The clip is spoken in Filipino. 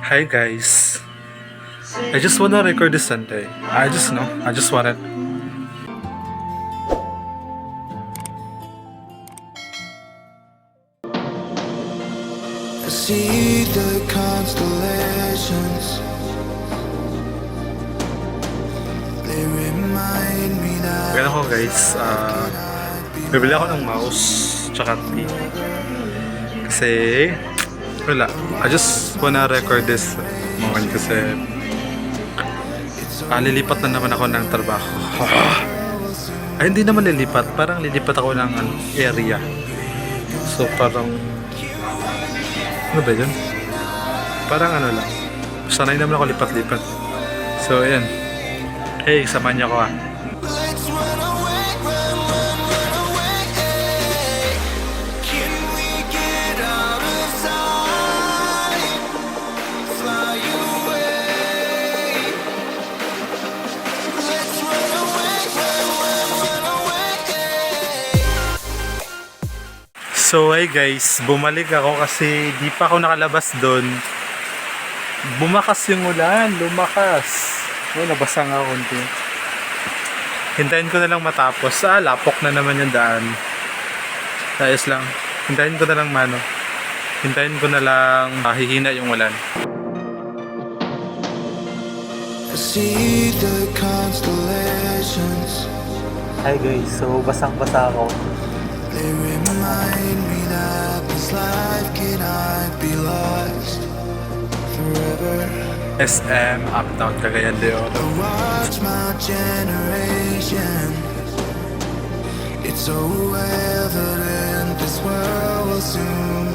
Hi guys. I just wanna record this Sunday. I just want it. I see the constellations. They remind me that Ganun ko guys. Bibili ako ng mouse tsaka TV. Kasi wala. I just wanna record this moment kasi lilipat na naman ako ng trabaho. Ay, hindi naman lilipat. Parang lilipat ako ng area. So parang ano ba yun? Parang ano lang. Sanay naman ako lipat-lipat. So ayan. Hey, samahan niyo ako ah. let's run away, run away. Can we get out of sight? Fly away. Let's run away, run away. So hey guys, bumalik ako kasi di pa ako nakalabas doon. Bumakas yung ulan, lumakas. Oh, nabasa nga ako konti. Hintayin ko na lang matapos. Lapok na naman yung daan. Ayos lang. Hintayin ko na lang Hintayin ko na lang hihina yung ulan. I see the constellations. Hi guys, so basang-basa ako. They remind me that this life cannot be lost forever. SM, Uptown, Cagayan de Oro. Watch my generation. It's so evident this world will soon